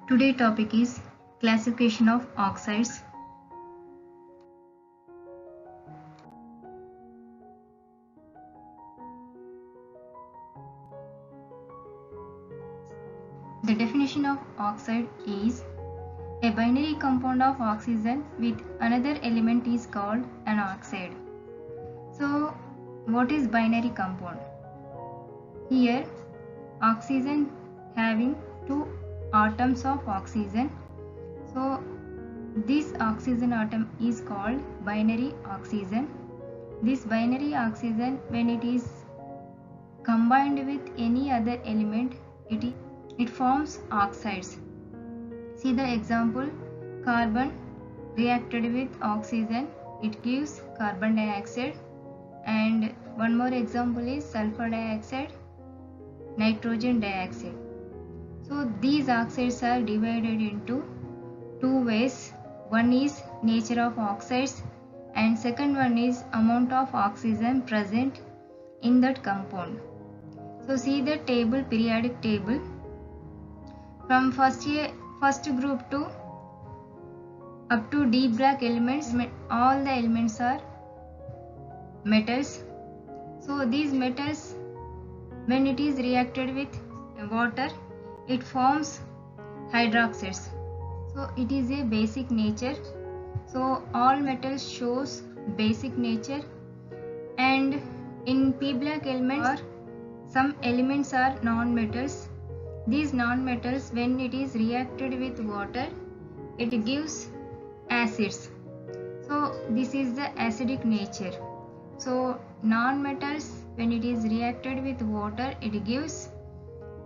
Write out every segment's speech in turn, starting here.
Today topic is classification of oxides. The definition of oxide is a binary compound of oxygen with another element is called an oxide. So what is binary compound? Here oxygen having two atoms of oxygen. So this oxygen atom is called binary oxygen. This binary oxygen, when it is combined with any other element, it forms oxides. See the example, carbon reacted with oxygen, it gives carbon dioxide, and one more example is sulfur dioxide, nitrogen dioxide. So these oxides are divided into two ways. One is nature of oxides and second one is amount of oxygen present in that compound. So see the table, periodic table. From first group to up to D black elements, all the elements are metals. So these metals, when it is reacted with water, it forms hydroxides. So it is a basic nature. So all metals shows basic nature, and in P black elements some elements are non-metals. These non-metals, when it is reacted with water, it gives acids. So this is the acidic nature. So non-metals, when it is reacted with water, it gives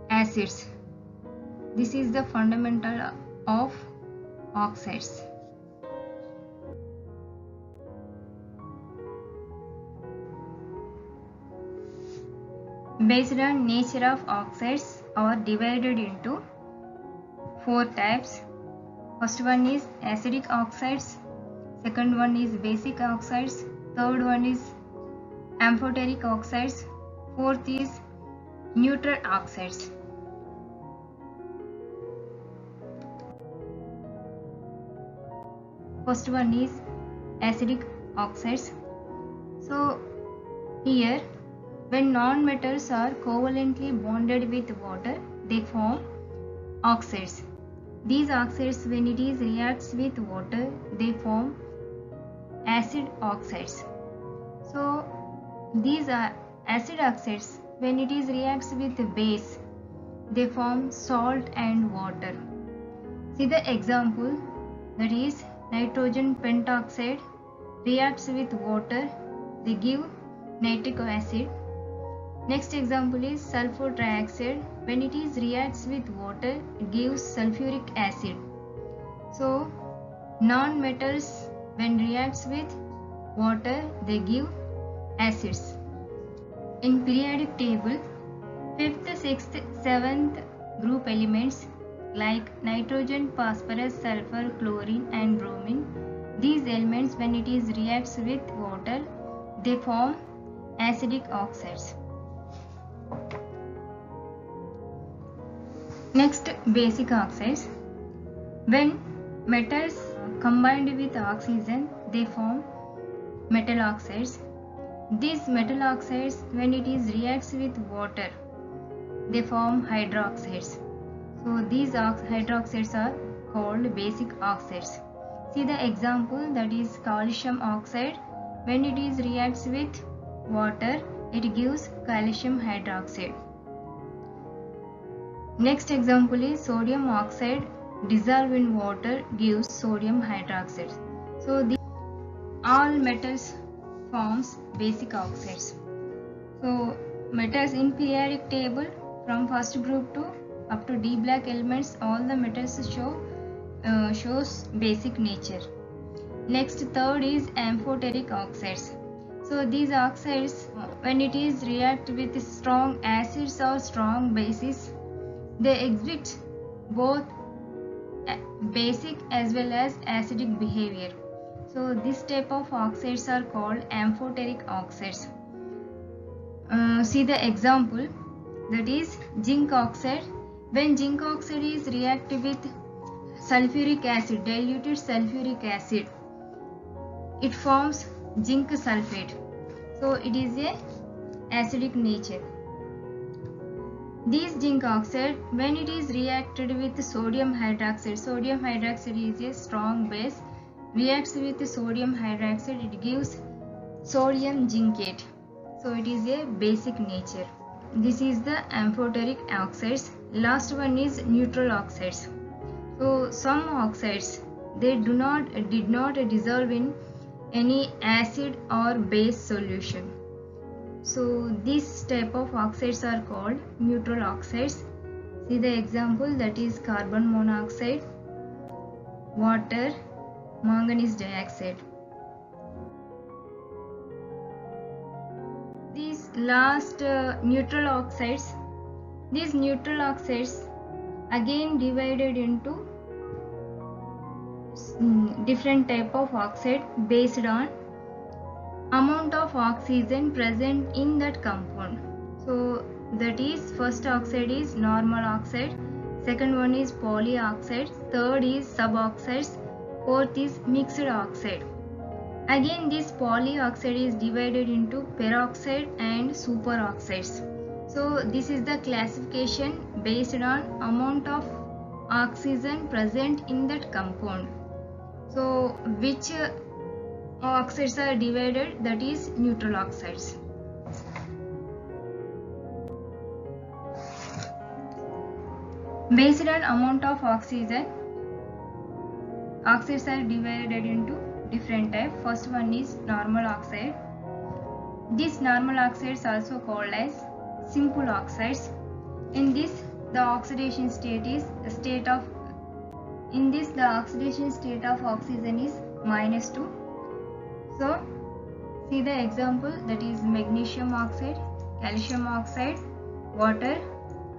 acids. This is the fundamental of oxides. Based on nature of oxides are divided into four types. First one is acidic oxides, second one is basic oxides, third one is amphoteric oxides, fourth is neutral oxides. First one is acidic oxides. So here, when non-metals are covalently bonded with water, they form oxides. These oxides, when it is reacts with water, they form acid oxides. So these are acid oxides, when it is reacts with base, they form salt and water. See the example, that is nitrogen pentoxide reacts with water, they give nitric acid. Next example is sulfur trioxide. When it is reacts with water, it gives sulfuric acid. So non-metals, when reacts with water, they give acids. In periodic table, 5th, 6th, 7th group elements like nitrogen, phosphorus, sulfur, chlorine and bromine, these elements, when it is reacts with water, they form acidic oxides. Next, basic oxides. When metals combined with oxygen, they form metal oxides. These metal oxides, when it is reacts with water, they form hydroxides. So these hydroxides are called basic oxides. See the example, that is calcium oxide. When it is reacts with water, it gives calcium hydroxide. Next example is sodium oxide dissolved in water gives sodium hydroxide. So all metals forms basic oxides. So metals in periodic table, from first group to up to D black elements, all the metals shows basic nature. Next, third is amphoteric oxides. So these oxides, when it is react with strong acids or strong bases, they exhibit both basic as well as acidic behavior. So this type of oxides are called amphoteric oxides. See the example, that is zinc oxide. When zinc oxide is reacted with sulfuric acid, diluted sulfuric acid, it forms zinc sulfate. So it is a acidic nature. This zinc oxide, when it is reacted with sodium hydroxide is a strong base, reacts with sodium hydroxide, it gives sodium zincate. So it is a basic nature. This is the amphoteric oxides. Last one is neutral oxides. So some oxides, they did not dissolve in any acid or base solution. So this type of oxides are called neutral oxides. See the example, that is carbon monoxide, water, manganese dioxide. These last neutral oxides, these neutral oxides again divided into different type of oxide based on amount of oxygen present in that compound. So that is, first oxide is normal oxide, second one is polyoxide, third is suboxides, fourth is mixed oxide. Again this polyoxide is divided into peroxide and superoxides. So this is the classification based on amount of oxygen present in that compound. So which oxides are divided, that is neutral oxides. Based on amount of oxygen, oxides are divided into different types. First one is normal oxide. These normal oxides also called as simple oxides. In this the oxidation state is the oxidation state of oxygen is -2. So see the example, that is magnesium oxide, calcium oxide, water,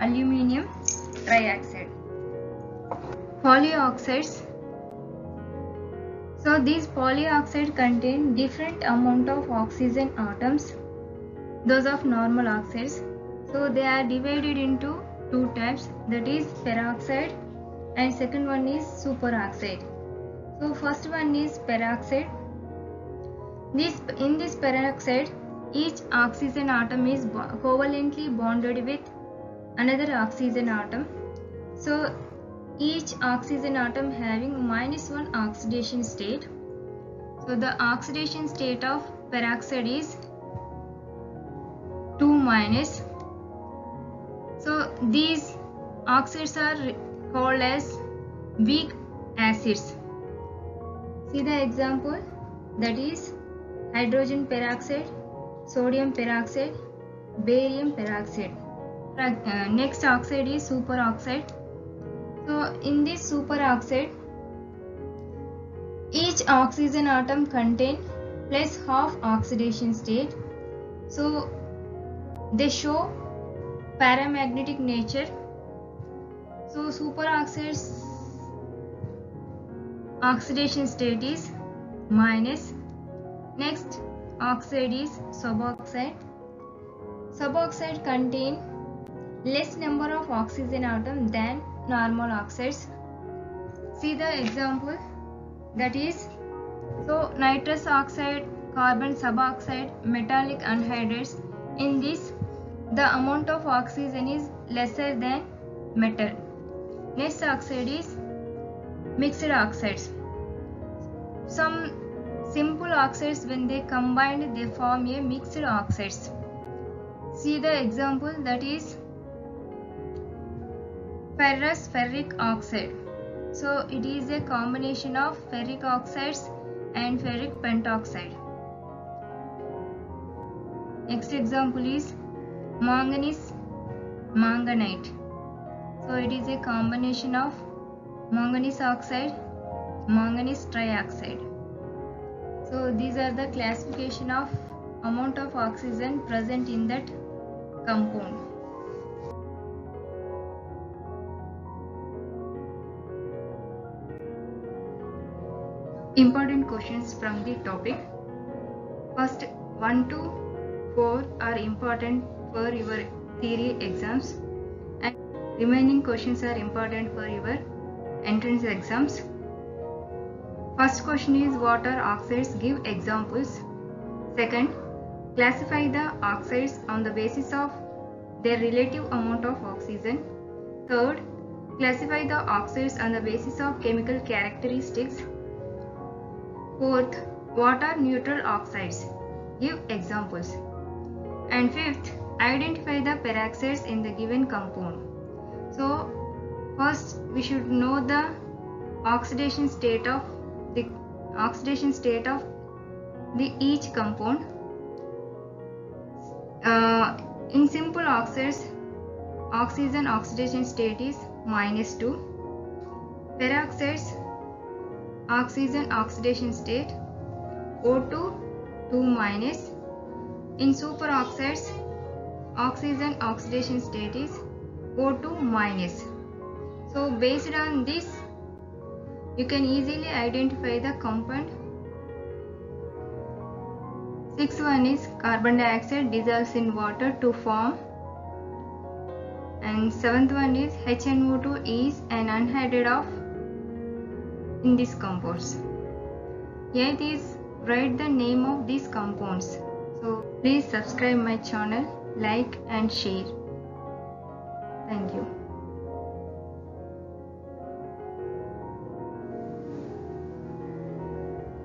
aluminium trioxide. Polyoxides. So these polyoxides contain different amount of oxygen atoms, those of normal oxides. So they are divided into two types, that is peroxide and second one is superoxide. So first one is peroxide. In this peroxide, each oxygen atom is covalently bonded with another oxygen atom. So each oxygen atom having -1 oxidation state. So the oxidation state of peroxide is 2-. So these oxides are called as weak acids. See the example, that is hydrogen peroxide, sodium peroxide, barium peroxide. Next oxide is superoxide. So in this superoxide, each oxygen atom contain +½ oxidation state. So they show paramagnetic nature. So superoxides oxidation state is -. Next oxide is suboxide. Suboxide contain less number of oxygen atom than normal oxides. See the example, that is, so nitrous oxide, carbon suboxide, metallic anhydrides. In this the amount of oxygen is lesser than metal. Next oxide is mixed oxides. Some simple oxides, when they combine, they form a mixed oxides. See the example, that is ferrous ferric oxide. So it is a combination of ferric oxides and ferric pentoxide. Next example is manganese manganite. So it is a combination of manganese oxide, manganese trioxide. So these are the classification of amount of oxygen present in that compound. Important questions from the topic. First 1 to 4 are important for your theory exams, and remaining questions are important for your entrance exams. First question is what are oxides? Give examples. Second, classify the oxides on the basis of their relative amount of oxygen. Third, classify the oxides on the basis of chemical characteristics. Fourth, what are neutral oxides? Give examples. And fifth, identify the peroxides in the given compound. So first we should know the oxidation state of each compound. In simple oxides, oxygen oxidation state is -2. Peroxides oxygen oxidation state O2 2-. In superoxides, oxygen oxidation state is O2-. So based on this, you can easily identify the compound. Sixth one is carbon dioxide dissolves in water to form. And seventh one is HNO2 is an anhydride of in these compounds. Eighth is write the name of these compounds. So please subscribe my channel, like and share. Thank you.